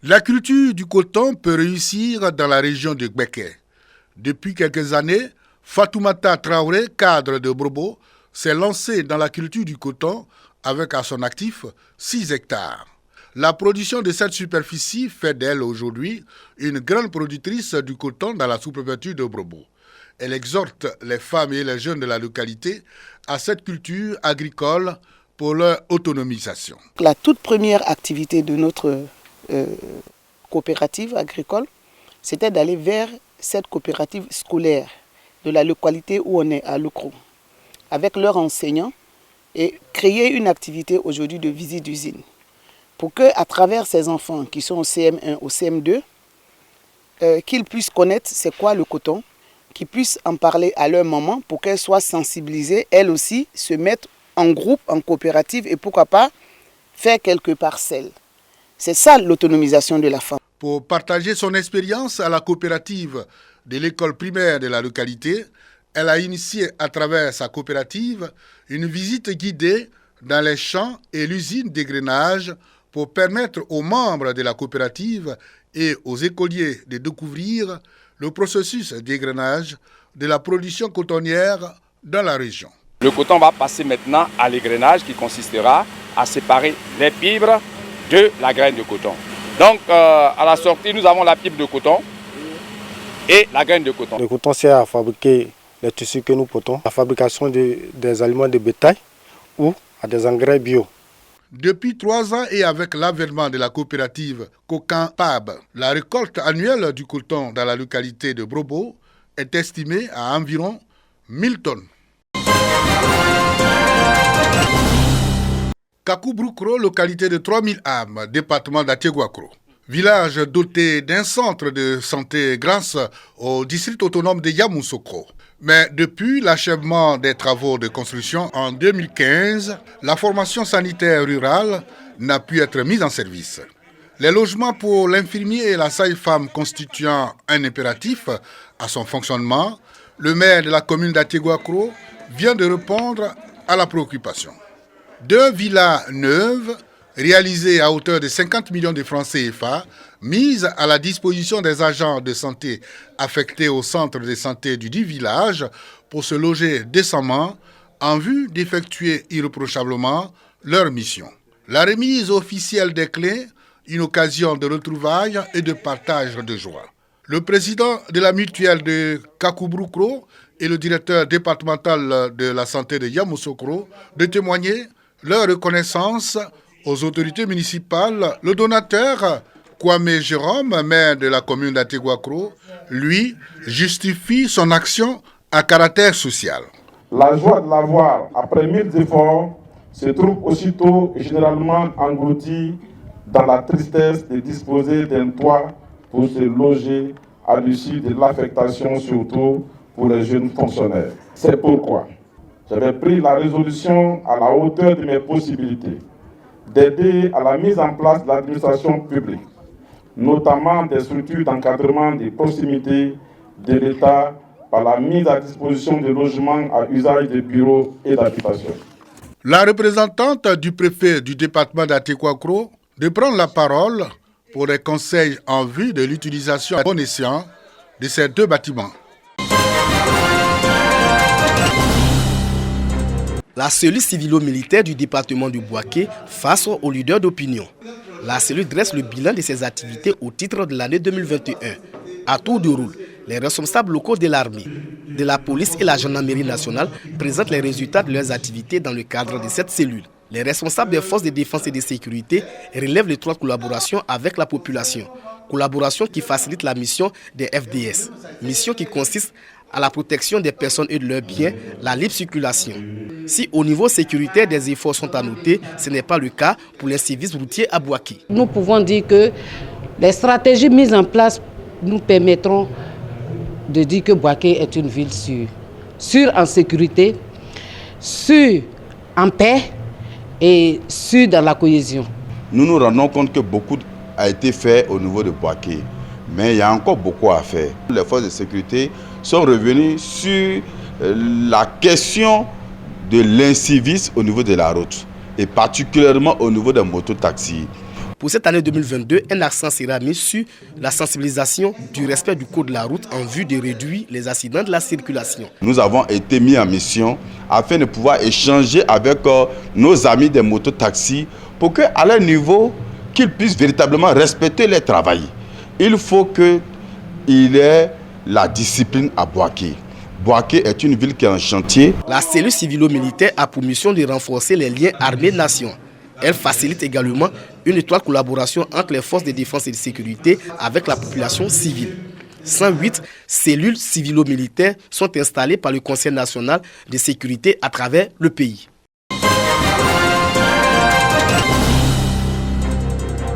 La culture du coton peut réussir dans la région de Gbeke. Depuis quelques années, Fatoumata Traoré, cadre de Brobo, s'est lancé dans la culture du coton avec à son actif 6 hectares. La production de cette superficie fait d'elle aujourd'hui une grande productrice du coton dans la sous-préfecture de Brobo. Elle exhorte les femmes et les jeunes de la localité à cette culture agricole pour leur autonomisation. La toute première activité de notre coopérative agricole, c'était d'aller vers cette coopérative scolaire de la localité où on est à Lokro, avec leurs enseignants, et créer une activité aujourd'hui de visite d'usine, pour qu'à travers ces enfants qui sont au CM1, au CM2, qu'ils puissent connaître c'est quoi le coton, qu'ils puissent en parler à leur maman pour qu'elles soient sensibilisées, elles aussi, se mettre en groupe, en coopérative et pourquoi pas faire quelques parcelles. C'est ça l'autonomisation de la femme. Pour partager son expérience à la coopérative de l'école primaire de la localité, elle a initié à travers sa coopérative une visite guidée dans les champs et l'usine d'égrenage pour permettre aux membres de la coopérative et aux écoliers de découvrir le processus d'égrenage de la production cotonnière dans la région. Le coton va passer maintenant à l'égrenage qui consistera à séparer les fibres de la graine de coton. Donc à la sortie, nous avons la fibre de coton et la graine de coton. Le coton sert à fabriquer les tissus que nous portons, la fabrication des aliments de bétail ou à des engrais bio. Depuis 3 ans et avec l'avènement de la coopérative Cocan-Pab, la récolte annuelle du coton dans la localité de Brobo est estimée à environ 1000 tonnes. Kakoubrukro, localité de 3000 âmes, département d'Atiéguakro. Village doté d'un centre de santé grâce au district autonome de Yamoussoukro. Mais depuis l'achèvement des travaux de construction en 2015, la formation sanitaire rurale n'a pu être mise en service. Les logements pour l'infirmier et la sage-femme constituant un impératif à son fonctionnement, le maire de la commune d'Atiéguakro vient de répondre à la préoccupation. 2 villas neuves, réalisées à hauteur de 50 millions de francs CFA, mises à la disposition des agents de santé affectés au centre de santé du dit village pour se loger décemment en vue d'effectuer irréprochablement leur mission. La remise officielle des clés, une occasion de retrouvailles et de partage de joie. Le président de la mutuelle de Kakoubrukro et le directeur départemental de la santé de Yamoussoukro de témoigner leur reconnaissance aux autorités municipales. Le donateur, Kwame Jérôme, maire de la commune d'Atiéguakro, lui, justifie son action à caractère social. La joie de l'avoir, après 1000 efforts, se trouve aussitôt et généralement engloutie dans la tristesse de disposer d'un toit pour se loger à l'issue de l'affectation, surtout pour les jeunes fonctionnaires. C'est pourquoi j'avais pris la résolution à la hauteur de mes possibilités d'aider à la mise en place de l'administration publique, notamment des structures d'encadrement des proximités de l'État par la mise à disposition de logements à usage de bureaux et d'habitation. La représentante du préfet du département d'Atiéguakro de prendre la parole pour des conseils en vue de l'utilisation à bon escient de ces 2 bâtiments. La cellule civilo-militaire du département du Bouaké face aux leaders d'opinion. La cellule dresse le bilan de ses activités au titre de l'année 2021. À tour de rôle, les responsables locaux de l'armée, de la police et la gendarmerie nationale présentent les résultats de leurs activités dans le cadre de cette cellule. Les responsables des forces de défense et de sécurité relèvent l'étroite collaboration avec la population. Collaboration qui facilite la mission des FDS. Mission qui consiste à la protection des personnes et de leurs biens, la libre circulation. Si au niveau sécuritaire des efforts sont à noter, ce n'est pas le cas pour les services routiers à Bouaké. Nous pouvons dire que les stratégies mises en place nous permettront de dire que Bouaké est une ville sûre. Sûre en sécurité, sûre en paix et sûre dans la cohésion. Nous nous rendons compte que beaucoup a été fait au niveau de Bouaké, mais il y a encore beaucoup à faire. Les forces de sécurité sont revenues sur la question de l'incivisme au niveau de la route et particulièrement au niveau des mototaxis. Pour cette année 2022, un accent sera mis sur la sensibilisation du respect du code de la route en vue de réduire les accidents de la circulation. Nous avons été mis en mission afin de pouvoir échanger avec nos amis des mototaxis pour qu'à leur niveau, qu'ils puissent véritablement respecter les travail. Il faut qu'il y ait la discipline à Boaké. Boaké est une ville qui est en chantier. La cellule civilo-militaire a pour mission de renforcer les liens armées-nation. Elle facilite également une étroite collaboration entre les forces de défense et de sécurité avec la population civile. 108 cellules civilo-militaires sont installées par le Conseil national de sécurité à travers le pays.